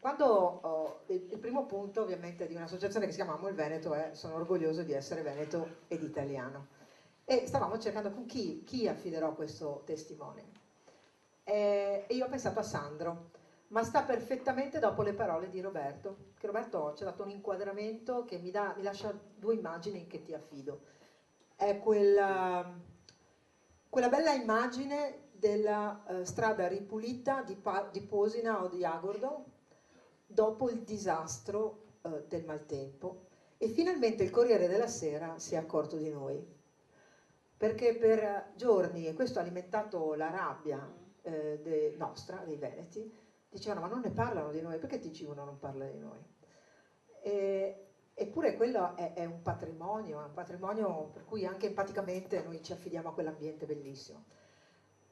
il primo punto ovviamente di un'associazione che si chiama Amo il Veneto è sono orgoglioso di essere veneto ed italiano. E stavamo cercando con chi affiderò questo testimone. E io ho pensato a Sandro, ma sta perfettamente dopo le parole di Roberto, che Roberto ci ha dato un inquadramento che mi lascia due immagini che ti affido. È quella bella immagine della strada ripulita di Posina o di Agordo dopo il disastro del maltempo, e finalmente il Corriere della Sera si è accorto di noi, perché per giorni, e questo ha alimentato la rabbia nostra, dei veneti, dicevano: ma non ne parlano di noi, perché TG1 non parla di noi? Eppure quello è un patrimonio per cui anche empaticamente noi ci affidiamo a quell'ambiente bellissimo.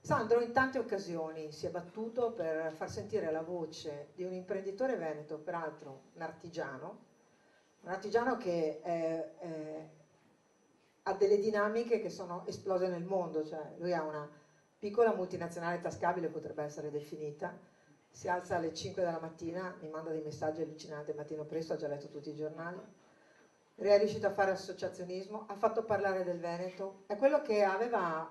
Sandro in tante occasioni si è battuto per far sentire la voce di un imprenditore veneto, peraltro un artigiano che ha delle dinamiche che sono esplose nel mondo, cioè lui ha una piccola multinazionale tascabile, potrebbe essere definita, si alza alle 5 della mattina, mi manda dei messaggi allucinanti al mattino presto, ha già letto tutti i giornali, è riuscito a fare associazionismo, ha fatto parlare del Veneto, è quello che aveva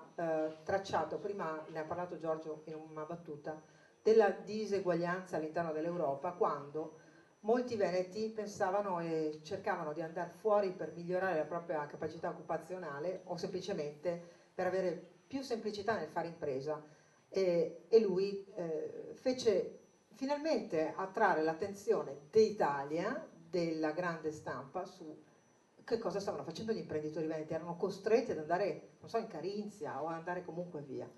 tracciato, prima ne ha parlato Giorgio in una battuta, della diseguaglianza all'interno dell'Europa, quando molti veneti pensavano e cercavano di andare fuori per migliorare la propria capacità occupazionale o semplicemente per avere più semplicità nel fare impresa, e lui fece finalmente attrarre l'attenzione d'Italia, della grande stampa, su che cosa stavano facendo gli imprenditori veneti. Erano costretti ad andare, non so, in Carinzia o ad andare comunque via,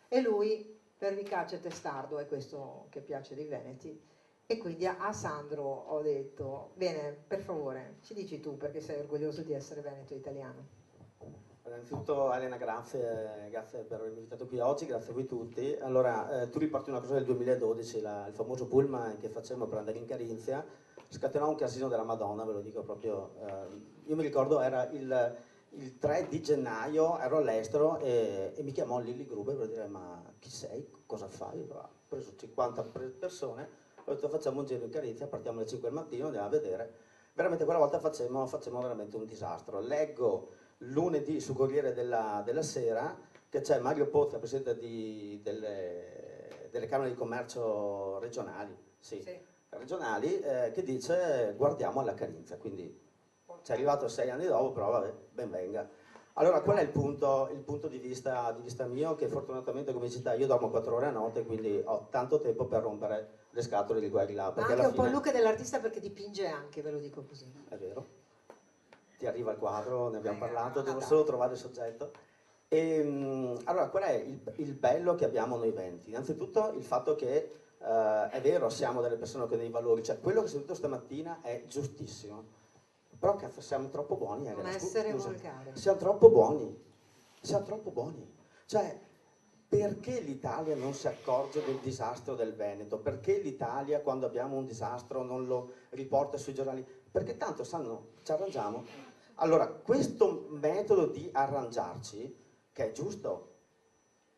e lui, pervicace e testardo, è questo che piace dei veneti, e quindi a Sandro ho detto: bene, per favore, ci dici tu perché sei orgoglioso di essere veneto e italiano. Innanzitutto Elena, grazie per avermi invitato qui oggi, grazie a voi tutti. Allora, tu riporti una cosa del 2012, il famoso pullman che facemmo per andare in Carinzia, scatenò un casino della Madonna, ve lo dico proprio. Io mi ricordo, era il 3 di gennaio, ero all'estero e mi chiamò Lilli Gruber per dire: ma chi sei? Cosa fai? Allora, ho preso 50 persone, ho detto: facciamo un giro in Carinzia, partiamo alle 5 del mattino, andiamo a vedere. Veramente quella volta facemmo veramente un disastro. Leggo lunedì su Corriere della Sera che c'è Mario Pozza, presidente delle Camere di Commercio regionali, sì, regionali, che dice: guardiamo alla Carinzia. Quindi ci è arrivato 6 anni dopo, però vabbè, ben venga. Allora, qual è il punto di vista mio? Che fortunatamente, come città, io dormo 4 ore a notte, quindi ho tanto tempo per rompere le scatole di qua e di là. Ma Perché anche alla un po' il fine, look dell'artista, perché dipinge anche, ve lo dico così. è vero, ti arriva il quadro, ne abbiamo parlato, devo dai. solo trovare il soggetto. Allora, qual è il bello che abbiamo noi venti? Innanzitutto il fatto che è vero, siamo delle persone con dei valori, cioè quello che ho sentito stamattina è giustissimo, però cazzo siamo troppo buoni, Non essere scusa, volgare. siamo troppo buoni, cioè perché l'Italia non si accorge del disastro del Veneto? Perché l'Italia quando abbiamo un disastro non lo riporta sui giornali? Perché tanto sanno, ci arrangiamo. Allora, questo metodo di arrangiarci, che è giusto,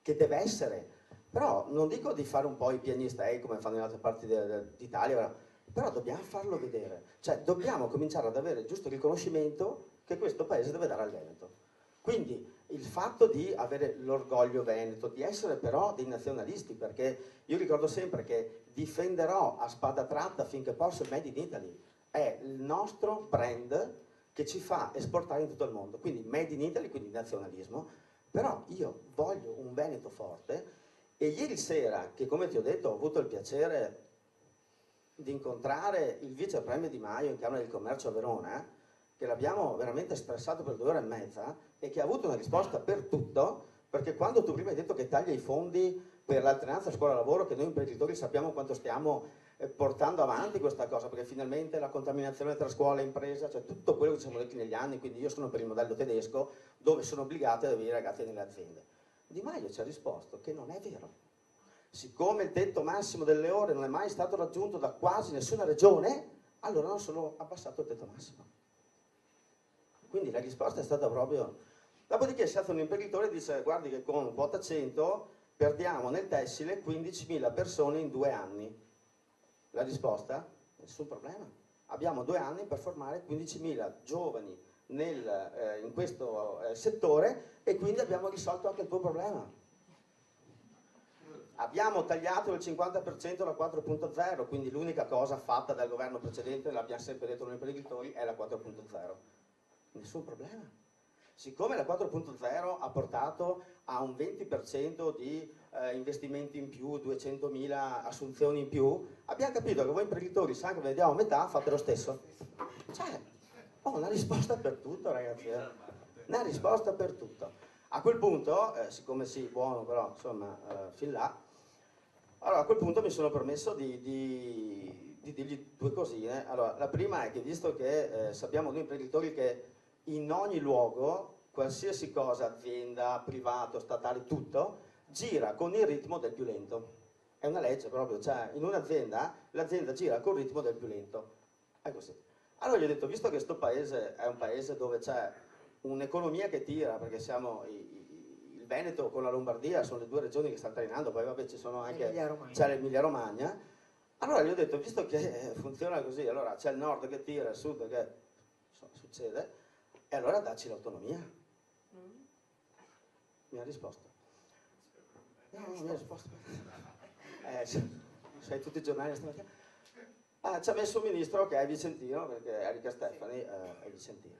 che deve essere, però non dico di fare un po' i piagnistei come fanno in altre parti d'Italia, però dobbiamo farlo vedere, cioè dobbiamo cominciare ad avere il giusto riconoscimento che questo paese deve dare al Veneto. Quindi il fatto di avere l'orgoglio veneto, di essere però dei nazionalisti, perché io ricordo sempre che difenderò a spada tratta finché posso il Made in Italy, è il nostro brand che ci fa esportare in tutto il mondo, quindi Made in Italy, quindi nazionalismo, però io voglio un Veneto forte. E ieri sera, che come ti ho detto ho avuto il piacere di incontrare il vice premier Di Maio in Camera del Commercio a Verona, che l'abbiamo veramente stressato per 2 ore e mezza e che ha avuto una risposta per tutto, perché quando tu prima hai detto che taglia i fondi per l'alternanza scuola-lavoro, che noi imprenditori sappiamo quanto stiamo portando avanti questa cosa, perché finalmente la contaminazione tra scuola e impresa, cioè tutto quello che ci siamo detti negli anni, quindi io sono per il modello tedesco, dove sono obbligati ad avere i ragazzi nelle aziende. Di Maio ci ha risposto che non è vero. Siccome il tetto massimo delle ore non è mai stato raggiunto da quasi nessuna regione, allora non sono abbassato il tetto massimo. Quindi la risposta è stata proprio... Dopodiché si alza un imprenditore e dice: guardi che con quota 100 perdiamo nel tessile 15.000 persone in 2 anni. La risposta? nessun problema. Abbiamo 2 anni per formare 15.000 giovani in questo settore e quindi abbiamo risolto anche il tuo problema. Abbiamo tagliato il 50% la 4.0, quindi l'unica cosa fatta dal governo precedente, l'abbiamo sempre detto noi imprenditori, è la 4.0. Nessun problema. Siccome la 4.0 ha portato a un 20% di investimenti in più, 200.000 assunzioni in più, abbiamo capito che voi imprenditori, sa che vediamo a metà, fate lo stesso. Cioè, una risposta per tutto, ragazzi. Una risposta per tutto. A quel punto, siccome sì, buono, però insomma, fin là, allora a quel punto mi sono permesso di dirgli 2 cosine. Allora, la prima è che, visto che sappiamo noi imprenditori che in ogni luogo, qualsiasi cosa, azienda, privato, statale, tutto, gira con il ritmo del più lento. È una legge proprio, cioè in un'azienda, l'azienda gira col ritmo del più lento. È così. Allora gli ho detto, visto che questo paese è un paese dove c'è un'economia che tira, perché siamo il Veneto con la Lombardia, sono le 2 regioni che stanno trainando, poi vabbè ci sono anche, c'è l'Emilia Romagna, allora gli ho detto, visto che funziona così, allora c'è il nord che tira, il sud che succede, e allora dacci l'autonomia. Mi ha risposto. No, mi ha risposto. Sai tutti i giornali stamattina. Ci ha messo un ministro che è vicentino, perché Erika Stefani è vicentina.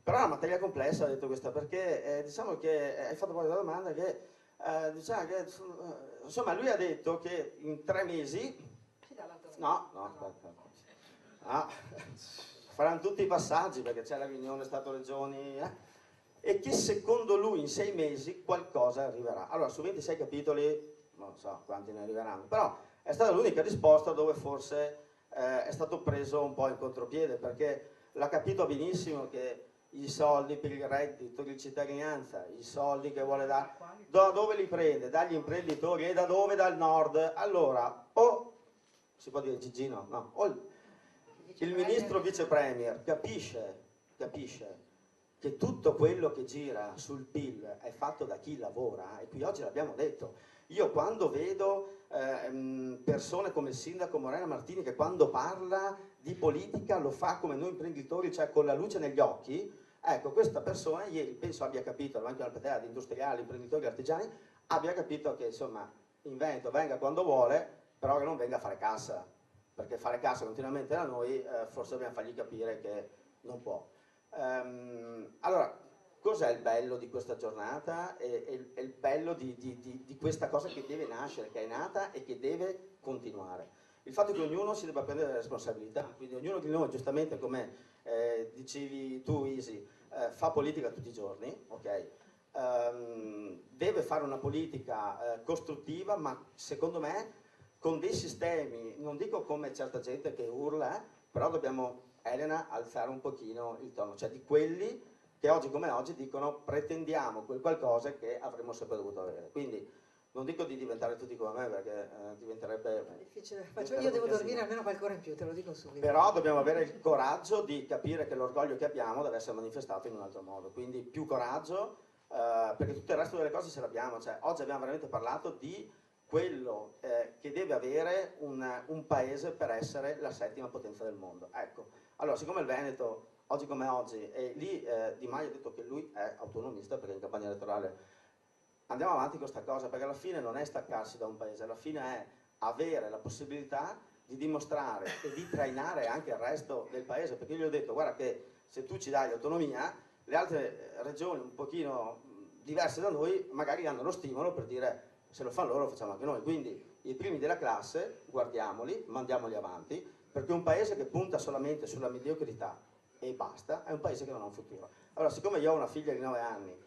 Però è una materia complessa, ha detto questa, perché diciamo che hai fatto poi la domanda che, diciamo che insomma lui ha detto che in 3 mesi faranno tutti i passaggi perché c'è la riunione Stato-Regioni e che secondo lui in 6 mesi qualcosa arriverà. Allora su 26 capitoli non so quanti ne arriveranno, però è stata l'unica risposta dove forse è stato preso un po' in contropiede, perché l'ha capito benissimo che i soldi per il reddito di cittadinanza, i soldi che vuole dare, da dove li prende? Dagli imprenditori e da dove? Dal nord. Allora, o si può dire Gigino, no, o il ministro vice premier capisce che tutto quello che gira sul PIL è fatto da chi lavora, e qui oggi l'abbiamo detto. Io quando vedo persone come il sindaco Morena Martini che quando parla di politica lo fa come noi imprenditori, cioè con la luce negli occhi, ecco, questa persona ieri penso abbia capito, davanti a una platea di industriali, imprenditori, artigiani, abbia capito che insomma in Veneto venga quando vuole, però che non venga a fare cassa, perché fare cassa continuamente da noi forse dobbiamo fargli capire che non può. Allora, cos'è il bello di questa giornata e il bello di questa cosa che deve nascere, che è nata e che deve continuare? Il fatto che ognuno si debba prendere le responsabilità, quindi ognuno di noi, giustamente come dicevi tu Isi, fa politica tutti i giorni, ok? Deve fare una politica costruttiva, ma secondo me con dei sistemi, non dico come certa gente che urla, però dobbiamo, Elena, alzare un pochino il tono, cioè di quelli che oggi come oggi dicono pretendiamo quel qualcosa che avremmo sempre dovuto avere. Quindi non dico di diventare tutti come me, perché diventerebbe difficile. Io devo dormire almeno qualche ora in più, te lo dico subito. Però dobbiamo avere il coraggio di capire che l'orgoglio che abbiamo deve essere manifestato in un altro modo. Quindi più coraggio, perché tutto il resto delle cose ce l'abbiamo. Cioè, oggi abbiamo veramente parlato di quello che deve avere un paese per essere la 7ª potenza del mondo. Ecco, allora siccome il Veneto oggi come oggi, e lì Di Maio ha detto che lui è autonomista perché in campagna elettorale andiamo avanti con questa cosa, perché alla fine non è staccarsi da un paese, alla fine è avere la possibilità di dimostrare e di trainare anche il resto del paese, perché io gli ho detto guarda che se tu ci dai l'autonomia, le altre regioni un pochino diverse da noi magari hanno lo stimolo per dire se lo fanno loro lo facciamo anche noi, quindi i primi della classe guardiamoli, mandiamoli avanti, perché un paese che punta solamente sulla mediocrità e basta, è un paese che non ha un futuro. Allora, siccome io ho una figlia di 9 anni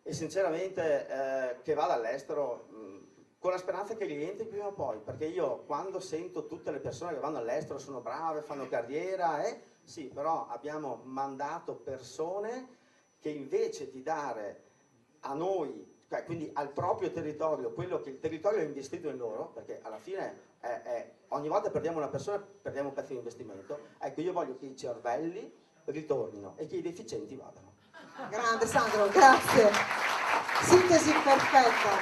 e sinceramente che vada all'estero con la speranza che rientri prima o poi, perché io quando sento tutte le persone che vanno all'estero sono brave, fanno carriera, sì, però abbiamo mandato persone che invece di dare a noi, quindi al proprio territorio, quello che il territorio ha investito in loro, perché alla fine ogni volta perdiamo una persona, perdiamo un pezzo di investimento, ecco io voglio che i cervelli ritornino e che i deficienti vadano. Grande Sandro, grazie. Sintesi perfetta.